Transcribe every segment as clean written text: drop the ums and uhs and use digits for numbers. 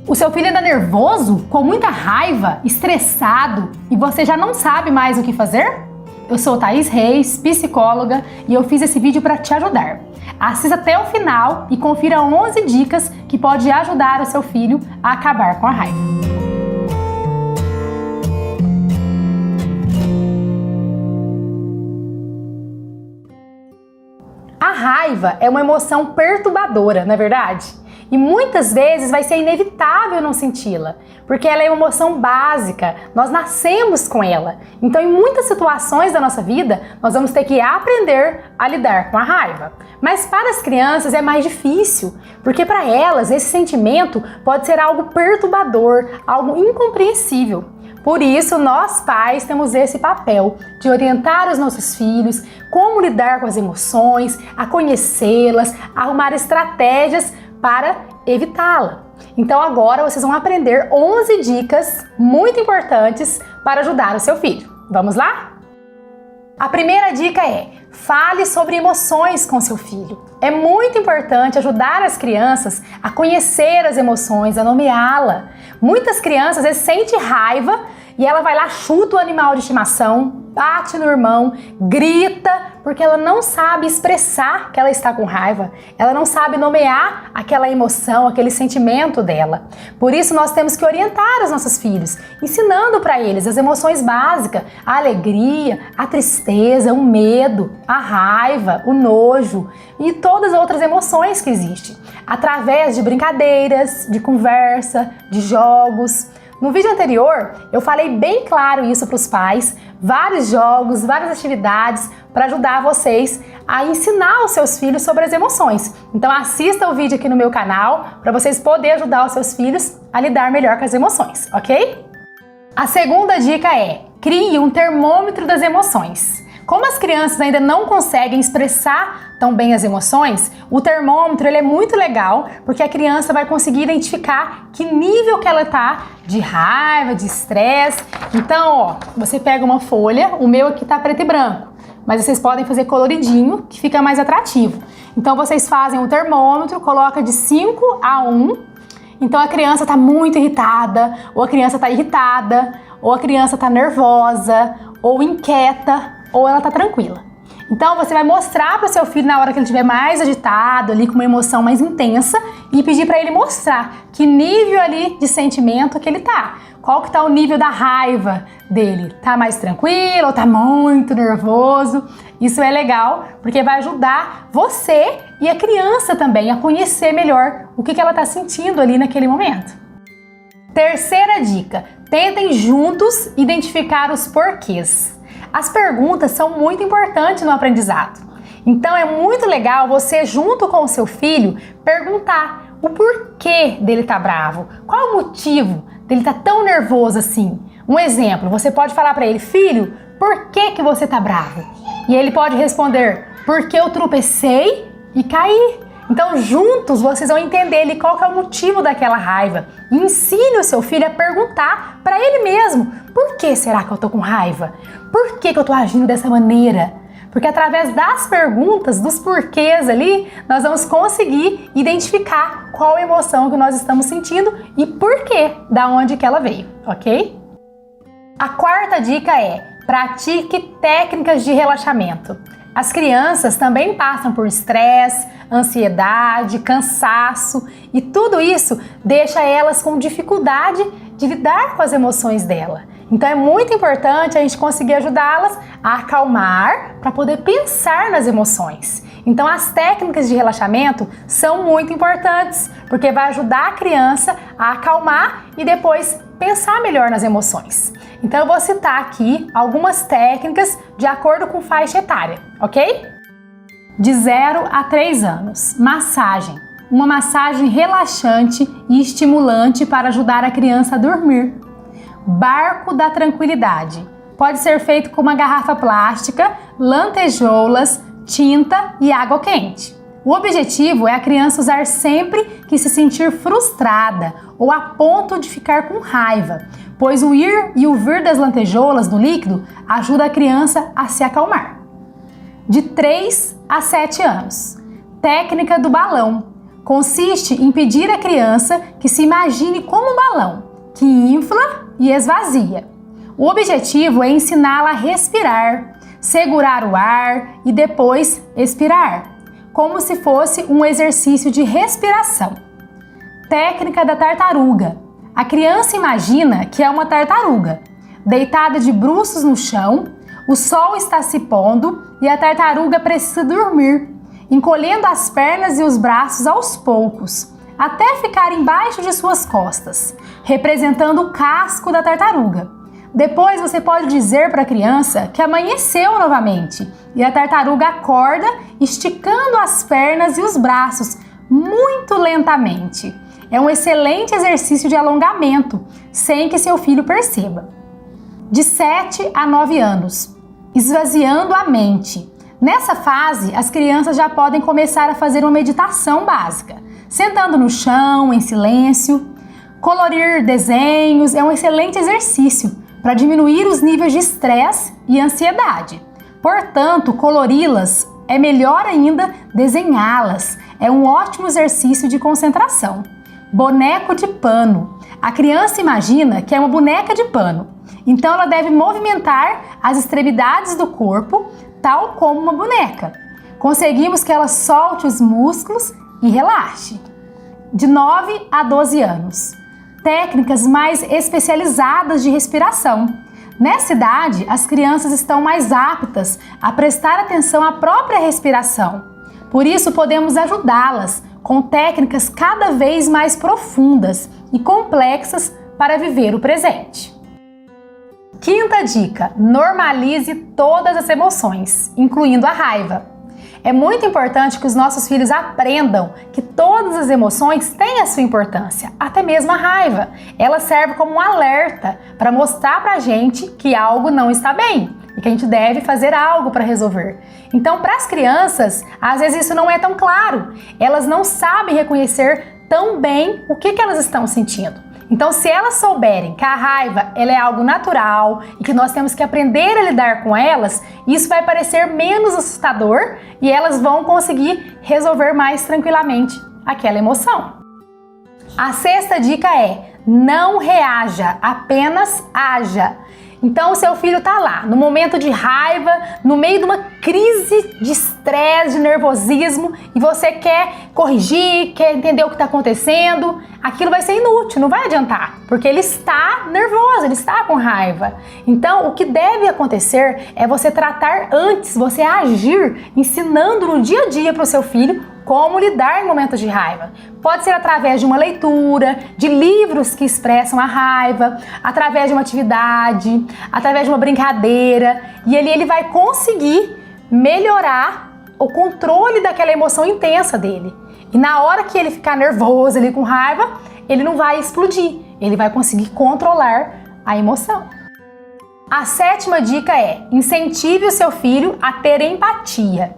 O seu filho anda nervoso, com muita raiva, estressado e você já não sabe mais o que fazer? Eu sou Thaís Reis, psicóloga, e eu fiz esse vídeo para te ajudar. Assista até o final e confira 11 dicas que podem ajudar o seu filho a acabar com a raiva. A raiva é uma emoção perturbadora, não é verdade? E muitas vezes vai ser inevitável não senti-la, porque ela é uma emoção básica, nós nascemos com ela. Então, em muitas situações da nossa vida, nós vamos ter que aprender a lidar com a raiva. Mas para as crianças é mais difícil, porque para elas esse sentimento pode ser algo perturbador, algo incompreensível. Por isso, nós pais temos esse papel de orientar os nossos filhos como lidar com as emoções, a conhecê-las, a arrumar estratégias para evitá-la. Então agora vocês vão aprender 11 dicas muito importantes para ajudar o seu filho. Vamos lá? A primeira dica é: fale sobre emoções com seu filho. É muito importante ajudar as crianças a conhecer as emoções, a nomeá-la. Muitas crianças às vezes sentem raiva e ela vai lá, chuta o animal de estimação, bate no irmão, grita, porque ela não sabe expressar que ela está com raiva. Ela não sabe nomear aquela emoção, aquele sentimento dela. Por isso nós temos que orientar os nossos filhos, ensinando para eles as emoções básicas, a alegria, a tristeza, o medo, a raiva, o nojo e todas as outras emoções que existem, através de brincadeiras, de conversa, de jogos. No vídeo anterior, eu falei bem claro isso para os pais, vários jogos, várias atividades para ajudar vocês a ensinar os seus filhos sobre as emoções. Então assista o vídeo aqui no meu canal para vocês poderem ajudar os seus filhos a lidar melhor com as emoções, ok? A segunda dica é: crie um termômetro das emoções. Como as crianças ainda não conseguem expressar tão bem as emoções, o termômetro ele é muito legal porque a criança vai conseguir identificar que nível que ela tá de raiva, de estresse. Então, ó, você pega uma folha, o meu aqui tá preto e branco, mas vocês podem fazer coloridinho, que fica mais atrativo. Então vocês fazem o termômetro, coloca de 5 a 1. Então a criança tá muito irritada, ou a criança tá irritada, ou a criança tá nervosa, ou inquieta, ou ela tá tranquila. Então você vai mostrar para o seu filho na hora que ele estiver mais agitado, ali com uma emoção mais intensa, e pedir para ele mostrar que nível ali de sentimento que ele tá. Qual que tá o nível da raiva dele? Tá mais tranquilo ou tá muito nervoso? Isso é legal porque vai ajudar você e a criança também a conhecer melhor o que ela tá sentindo ali naquele momento. Terceira dica: tentem juntos identificar os porquês. As perguntas são muito importantes no aprendizado. Então é muito legal você, junto com o seu filho, perguntar o porquê dele tá bravo. Qual o motivo dele tá tão nervoso assim? Um exemplo, você pode falar para ele: filho, por que você tá bravo? E ele pode responder: porque eu tropecei e caí. Então juntos vocês vão entender ali qual que é o motivo daquela raiva. E ensine o seu filho a perguntar para ele mesmo: por que será que eu tô com raiva? Por que eu tô agindo dessa maneira? Porque através das perguntas, dos porquês ali, nós vamos conseguir identificar qual a emoção que nós estamos sentindo e por quê, da onde que ela veio, ok? A quarta dica é: pratique técnicas de relaxamento. As crianças também passam por estresse, ansiedade, cansaço, e tudo isso deixa elas com dificuldade de lidar com as emoções dela. Então é muito importante a gente conseguir ajudá-las a acalmar para poder pensar nas emoções. Então as técnicas de relaxamento são muito importantes, porque vai ajudar a criança a acalmar e depois pensar melhor nas emoções. Então eu vou citar aqui algumas técnicas de acordo com faixa etária, ok? De 0 a 3 anos, massagem. Uma massagem relaxante e estimulante para ajudar a criança a dormir. Barco da tranquilidade. Pode ser feito com uma garrafa plástica, lantejoulas, tinta e água quente. O objetivo é a criança usar sempre que se sentir frustrada ou a ponto de ficar com raiva, pois o ir e o vir das lantejoulas no líquido ajuda a criança a se acalmar. De 3 a 7 anos. Técnica do balão. Consiste em pedir à criança que se imagine como um balão, que infla e esvazia. O objetivo é ensiná-la a respirar, segurar o ar e depois expirar, como se fosse um exercício de respiração. Técnica da tartaruga. A criança imagina que é uma tartaruga, deitada de bruços no chão, o sol está se pondo e a tartaruga precisa dormir, encolhendo as pernas e os braços aos poucos, até ficar embaixo de suas costas, representando o casco da tartaruga. Depois você pode dizer para a criança que amanheceu novamente e a tartaruga acorda esticando as pernas e os braços muito lentamente. É um excelente exercício de alongamento, sem que seu filho perceba. De 7 a 9 anos, esvaziando a mente. Nessa fase, as crianças já podem começar a fazer uma meditação básica, sentando no chão, em silêncio. Colorir desenhos é um excelente exercício para diminuir os níveis de estresse e ansiedade. Portanto, colori-las é melhor ainda desenhá-las. É um ótimo exercício de concentração. Boneco de pano. A criança imagina que é uma boneca de pano, então ela deve movimentar as extremidades do corpo, tal como uma boneca. Conseguimos que ela solte os músculos e relaxe. De 9 a 12 anos. Técnicas mais especializadas de respiração. Nessa idade, as crianças estão mais aptas a prestar atenção à própria respiração. Por isso, podemos ajudá-las com técnicas cada vez mais profundas e complexas para viver o presente. Quinta dica: normalize todas as emoções, incluindo a raiva. É muito importante que os nossos filhos aprendam que todas as emoções têm a sua importância, até mesmo a raiva. Ela serve como um alerta para mostrar para a gente que algo não está bem e que a gente deve fazer algo para resolver. Então, para as crianças, às vezes isso não é tão claro. Elas não sabem reconhecer tão bem o que elas estão sentindo. Então, se elas souberem que a raiva ela é algo natural e que nós temos que aprender a lidar com elas, isso vai parecer menos assustador e elas vão conseguir resolver mais tranquilamente aquela emoção. A sexta dica é: não reaja, apenas haja. Então, o seu filho está lá, no momento de raiva, no meio de uma crise de estresse, de nervosismo, e você quer corrigir, quer entender o que está acontecendo, aquilo vai ser inútil, não vai adiantar, porque ele está nervoso, ele está com raiva. Então, o que deve acontecer é você tratar antes, você agir, ensinando no dia a dia para o seu filho como lidar em momentos de raiva. Pode ser através de uma leitura, de livros que expressam a raiva, através de uma atividade, através de uma brincadeira, e ele vai conseguir melhorar o controle daquela emoção intensa dele. E na hora que ele ficar nervoso, ele com raiva, ele não vai explodir, ele vai conseguir controlar a emoção. A sétima dica é: incentive o seu filho a ter empatia.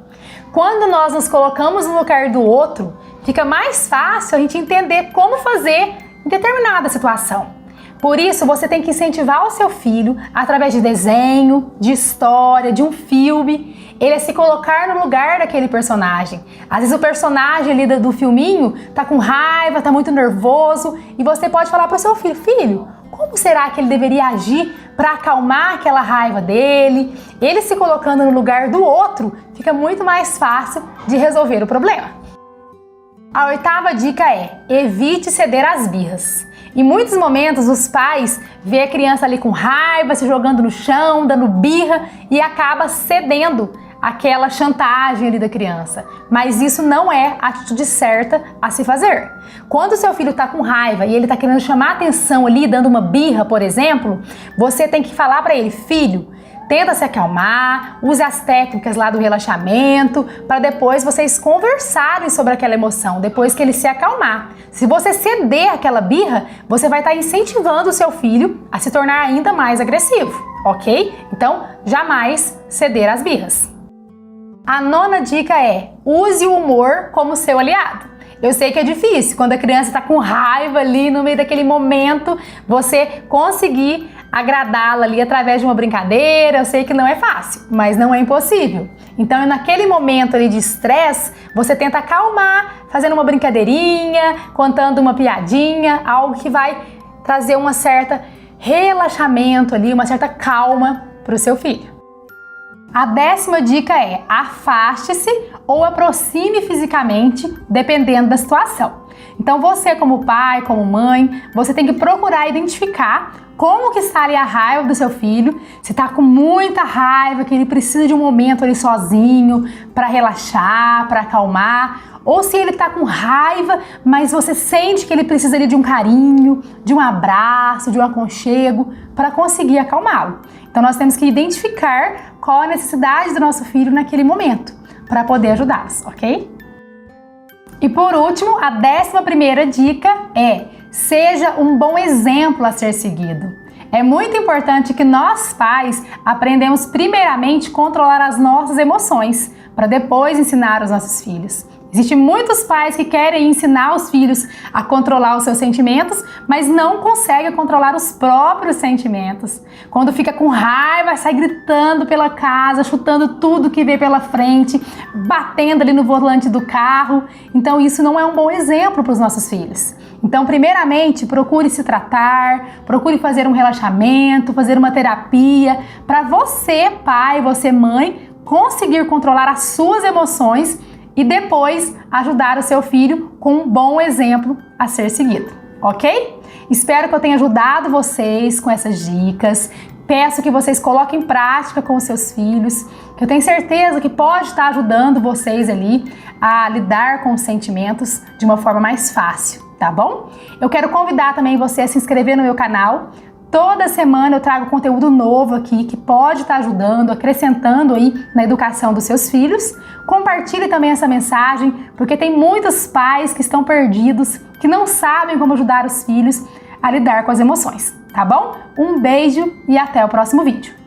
Quando nós nos colocamos no lugar do outro, fica mais fácil a gente entender como fazer em determinada situação. Por isso, você tem que incentivar o seu filho através de desenho, de história, de um filme, ele a se colocar no lugar daquele personagem. Às vezes o personagem ali do filminho tá com raiva, tá muito nervoso, e você pode falar para o seu filho: filho, como será que ele deveria agir para acalmar aquela raiva dele? Ele se colocando no lugar do outro, fica muito mais fácil de resolver o problema. A oitava dica é: evite ceder às birras. Em muitos momentos, os pais vê a criança ali com raiva, se jogando no chão, dando birra, e acaba cedendo aquela chantagem ali da criança. Mas isso não é a atitude certa a se fazer. Quando o seu filho está com raiva e ele está querendo chamar atenção ali, dando uma birra, por exemplo, você tem que falar para ele: filho, tenta se acalmar, use as técnicas lá do relaxamento, para depois vocês conversarem sobre aquela emoção, depois que ele se acalmar. Se você ceder aquela birra, você vai estar incentivando o seu filho a se tornar ainda mais agressivo, ok? Então, jamais ceder às birras. A nona dica é: use o humor como seu aliado. Eu sei que é difícil, quando a criança tá com raiva ali no meio daquele momento, você conseguir agradá-la ali através de uma brincadeira. Eu sei que não é fácil, mas não é impossível. Então, naquele momento ali de estresse, você tenta acalmar, fazendo uma brincadeirinha, contando uma piadinha, algo que vai trazer uma certa relaxamento ali, uma certa calma para o seu filho. A 10ª dica é: afaste-se ou aproxime fisicamente, dependendo da situação. Então você, como pai, como mãe, você tem que procurar identificar como que está ali a raiva do seu filho, se está com muita raiva, que ele precisa de um momento ali sozinho para relaxar, para acalmar, ou se ele está com raiva, mas você sente que ele precisa ali de um carinho, de um abraço, de um aconchego para conseguir acalmá-lo. Então nós temos que identificar qual a necessidade do nosso filho naquele momento para poder ajudá-los, ok? E por último, a 11ª dica é: seja um bom exemplo a ser seguido. É muito importante que nós, pais, aprendemos primeiramente a controlar as nossas emoções, para depois ensinar os nossos filhos. Existem muitos pais que querem ensinar os filhos a controlar os seus sentimentos, mas não conseguem controlar os próprios sentimentos. Quando fica com raiva, sai gritando pela casa, chutando tudo que vê pela frente, batendo ali no volante do carro. Então isso não é um bom exemplo para os nossos filhos. Então, primeiramente, procure se tratar, procure fazer um relaxamento, fazer uma terapia, para você, pai, você, mãe, conseguir controlar as suas emoções e depois ajudar o seu filho com um bom exemplo a ser seguido, ok? Espero que eu tenha ajudado vocês com essas dicas. Peço que vocês coloquem em prática com os seus filhos, que eu tenho certeza que pode estar ajudando vocês ali a lidar com os sentimentos de uma forma mais fácil, tá bom? Eu quero convidar também você a se inscrever no meu canal. Toda semana eu trago conteúdo novo aqui que pode estar ajudando, acrescentando aí na educação dos seus filhos. Compartilhe também essa mensagem, porque tem muitos pais que estão perdidos, que não sabem como ajudar os filhos a lidar com as emoções, tá bom? Um beijo e até o próximo vídeo.